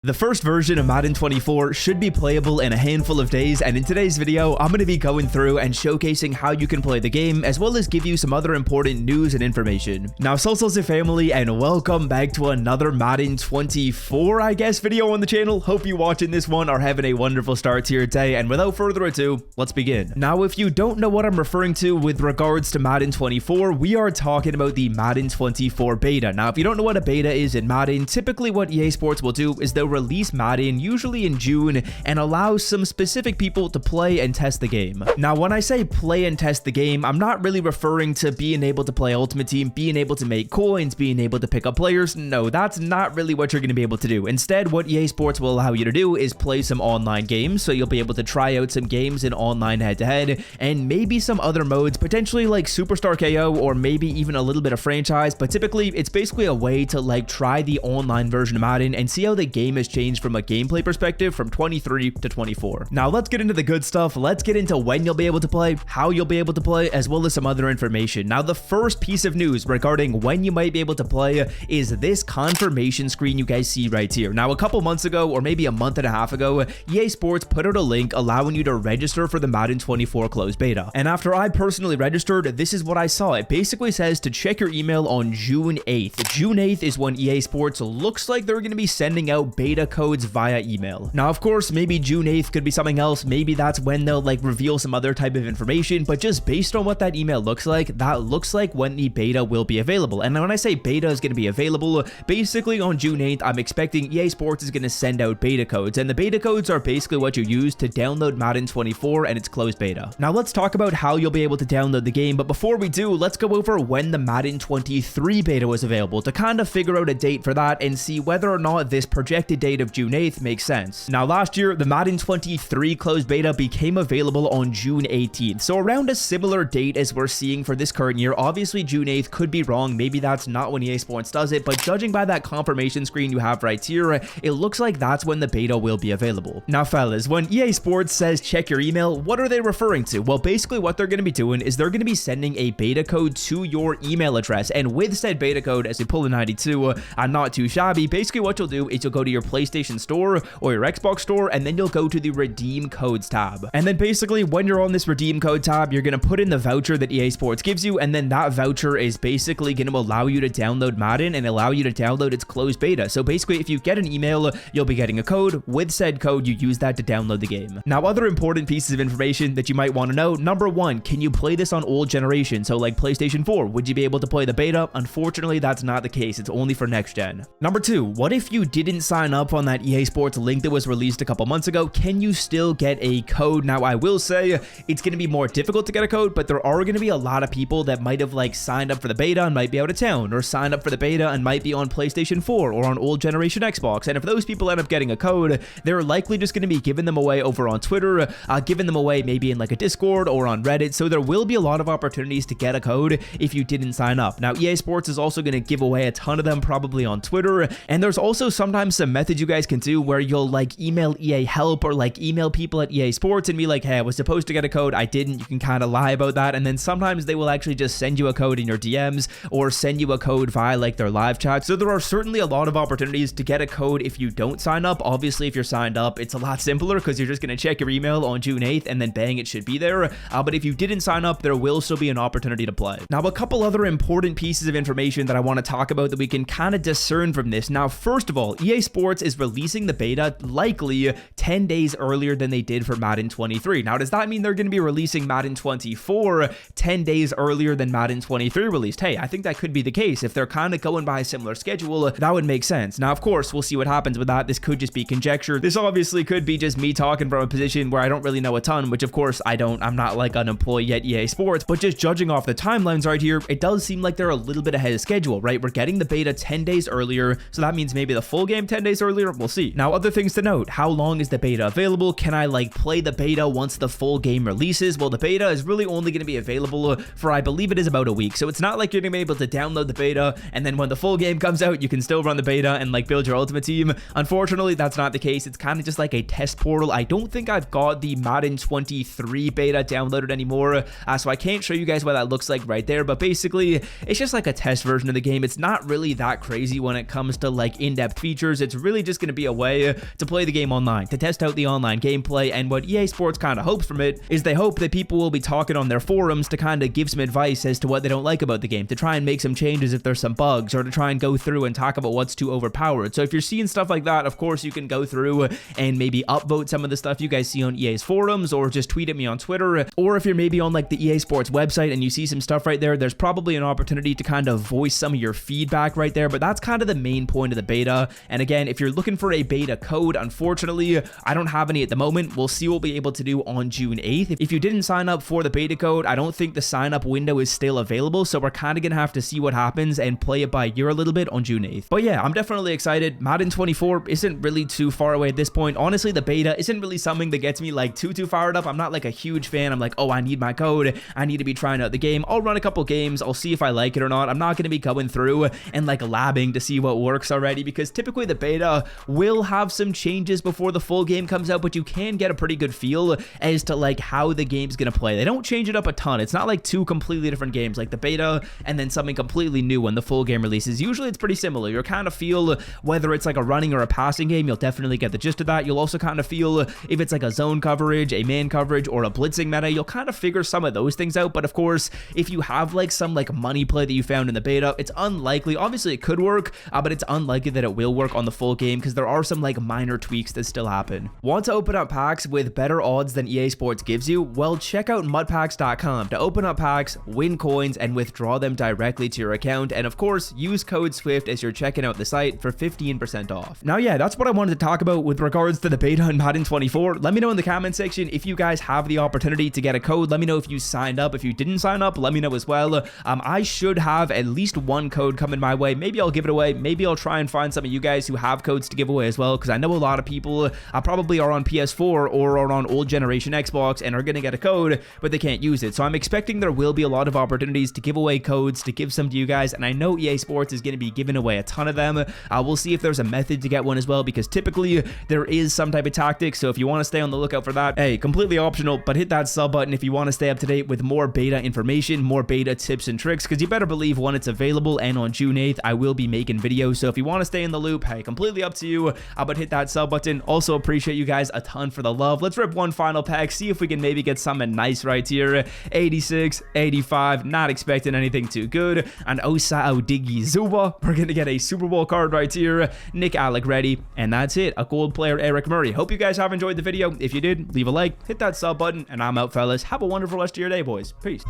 The first version of Madden 24 should be playable in a handful of days, and in today's video, I'm going to be going through and showcasing how you can play the game, as well as give you some other important news and information. Now, Salsa family, and welcome back to another Madden 24, I guess, video on the channel. Hope you watching this one are having a wonderful start to your day, and without further ado, let's begin. Now, if you don't know what I'm referring to with regards to Madden 24, we are talking about the Madden 24 beta. Now, if you don't know what a beta is in Madden, typically what EA Sports will do is they'll release Madden usually in June and allow some specific people to play and test the game. Now, when I say play and test the game, I'm not really referring to being able to play Ultimate Team, being able to make coins, being able to pick up players. No, that's not really what you're going to be able to do. Instead, what EA Sports will allow you to do is play some online games, so you'll be able to try out some games in online head-to-head, and maybe some other modes, potentially like Superstar KO, or maybe even a little bit of franchise, but typically it's basically a way to like try the online version of Madden and see how the game has changed from a gameplay perspective from 23 to 24. Now let's get into the good stuff. Let's get into when you'll be able to play, how you'll be able to play, as well as some other information. Now, the first piece of news regarding when you might be able to play is this confirmation screen you guys see right here. Now, a couple months ago, or maybe a month and a half ago, EA Sports put out a link allowing you to register for the Madden 24 closed beta. And after I personally registered, this is what I saw. It basically says to check your email on June 8th. June 8th is when EA Sports looks like they're going to be sending out beta codes via email. Now, of course, maybe June 8th could be something else. Maybe that's when they'll like reveal some other type of information, but just based on what that email looks like, that looks like when the beta will be available. And when I say beta is going to be available, basically on June 8th, I'm expecting EA Sports is going to send out beta codes, and the beta codes are basically what you use to download Madden 24 and its closed beta. Now, let's talk about how you'll be able to download the game, but before we do, let's go over when the Madden 23 beta was available to kind of figure out a date for that and see whether or not this projected date of June 8th makes sense. Now, last year, the Madden 23 closed beta became available on June 18th, so around a similar date as we're seeing for this current year. Obviously, June 8th could be wrong. Maybe that's not when EA Sports does it, but judging by that confirmation screen you have right here, it looks like that's when the beta will be available. Now, fellas, when EA Sports says check your email, what are they referring to? Well, basically what they're going to be doing is they're going to be sending a beta code to your email address, and with said beta code, as we pull the 92, I'm not too shabby. Basically what you'll do is you'll go to your PlayStation Store or your Xbox Store, and then you'll go to the Redeem Codes tab. And then basically when you're on this Redeem Code tab, you're going to put in the voucher that EA Sports gives you, and then that voucher is basically going to allow you to download Madden and allow you to download its closed beta. So basically, if you get an email, you'll be getting a code. With said code, you use that to download the game. Now, other important pieces of information that you might want to know. Number one, can you play this on old generation? So like PlayStation 4, would you be able to play the beta? Unfortunately, that's not the case. It's only for next gen. Number two, what if you didn't sign up on that EA Sports link that was released a couple months ago? Can you still get a code? Now, I will say it's going to be more difficult to get a code, but there are going to be a lot of people that might have like signed up for the beta and might be out of town, or signed up for the beta and might be on PlayStation 4 or on old generation Xbox. And if those people end up getting a code, they're likely just going to be giving them away over on Twitter, giving them away maybe in like a Discord or on Reddit. So there will be a lot of opportunities to get a code if you didn't sign up. Now, EA Sports is also going to give away a ton of them probably on Twitter. And there's also sometimes some methods you guys can do where you'll like email EA help or like email people at EA Sports and be like, hey, I was supposed to get a code, I didn't. You can kind of lie about that. And then sometimes they will actually just send you a code in your DMs or send you a code via like their live chat. So there are certainly a lot of opportunities to get a code if you don't sign up. Obviously, if you're signed up, it's a lot simpler because you're just going to check your email on June 8th and then bang, it should be there. But if you didn't sign up, there will still be an opportunity to play. Now, a couple other important pieces of information that I want to talk about that we can kind of discern from this. Now, first of all, EA Sports is releasing the beta likely 10 days earlier than they did for Madden 23. Now, does that mean they're going to be releasing Madden 24 10 days earlier than Madden 23 released? Hey, I think that could be the case. If they're kind of going by a similar schedule, that would make sense. Now, of course, we'll see what happens with that. This could just be conjecture. This obviously could be just me talking from a position where I don't really know a ton, which of course I don't. I'm not like an employee at EA Sports, but just judging off the timelines right here, it does seem like they're a little bit ahead of schedule, right? We're getting the beta 10 days earlier, so that means maybe the full game 10 days earlier. We'll see. Now, other things to note. How long is the beta available? Can I like play the beta once the full game releases? Well, the beta is really only going to be available for, I believe it is about a week. So it's not like you're going to be able to download the beta and then when the full game comes out, you can still run the beta and like build your ultimate team. Unfortunately, that's not the case. It's kind of just like a test portal. I don't think I've got the Madden 23 beta downloaded anymore, so I can't show you guys what that looks like right there, but basically it's just like a test version of the game. It's not really that crazy when it comes to like in-depth features. It's really really just going to be a way to play the game online, to test out the online gameplay. And what EA Sports kind of hopes from it is they hope that people will be talking on their forums to kind of give some advice as to what they don't like about the game, to try and make some changes if there's some bugs, or to try and go through and talk about what's too overpowered. So if you're seeing stuff like that, of course you can go through and maybe upvote some of the stuff you guys see on EA's forums, or just tweet at me on Twitter. Or if you're maybe on like the EA Sports website and you see some stuff right there, there's probably an opportunity to kind of voice some of your feedback right there. But that's kind of the main point of the beta. And again, if you're looking for a beta code, unfortunately I don't have any at the moment. We'll see what we'll be able to do on June 8th. If you didn't sign up for the beta code, I don't think the sign up window is still available, so we're kind of gonna have to see what happens and play it by ear a little bit on June 8th. But yeah, I'm definitely excited. Madden 24 isn't really too far away at this point. Honestly, the beta isn't really something that gets me like too fired up. I'm not like a huge fan. I'm like, oh, I need my code, I need to be trying out the game. I'll run a couple games, I'll see if I like it or not. I'm not going to be going through and like labbing to see what works already, because typically the beta will have some changes before the full game comes out, but you can get a pretty good feel as to like how the game's going to play. They don't change it up a ton. It's not like two completely different games, like the beta and then something completely new when the full game releases. Usually it's pretty similar. You'll kind of feel whether it's like a running or a passing game. You'll definitely get the gist of that. You'll also kind of feel if it's like a zone coverage, a man coverage, or a blitzing meta. You'll kind of figure some of those things out. But of course, if you have like some like money play that you found in the beta, it's unlikely. Obviously it could work, but it's unlikely that it will work on the full game, because there are some like minor tweaks that still happen. Want to open up packs with better odds than EA Sports gives you? Well, check out mudpacks.com to open up packs, win coins, and withdraw them directly to your account. And of course, use code SWIFT as you're checking out the site for 15% off. Now, yeah, that's what I wanted to talk about with regards to the beta in Madden 24. Let me know in the comment section if you guys have the opportunity to get a code. Let me know if you signed up. If you didn't sign up, let me know as well. I should have at least one code coming my way. Maybe I'll give it away. Maybe I'll try and find some of you guys who have codes to give away as well, because I know a lot of people probably are on PS4 or are on old generation Xbox and are going to get a code, but they can't use it. So I'm expecting there will be a lot of opportunities to give away codes, to give some to you guys, and I know EA Sports is going to be giving away a ton of them. We'll see if there's a method to get one as well, because typically there is some type of tactic. So if you want to stay on the lookout for that, hey, completely optional, but hit that sub button if you want to stay up to date with more beta information, more beta tips and tricks, because you better believe when it's available and on June 8th, I will be making videos. So if you want to stay in the loop, hey, completely up to you, but hit that sub button. Also appreciate you guys a ton for the love. Let's rip one final pack, see if we can maybe get something nice right here. 86, 85, not expecting anything too good. And Osa Odiggy Zuba, we're going to get a Super Bowl card right here. Nick Alec ready, and that's it. A gold player, Eric Murray. Hope you guys have enjoyed the video. If you did, leave a like, hit that sub button, and I'm out, fellas. Have a wonderful rest of your day, boys. Peace.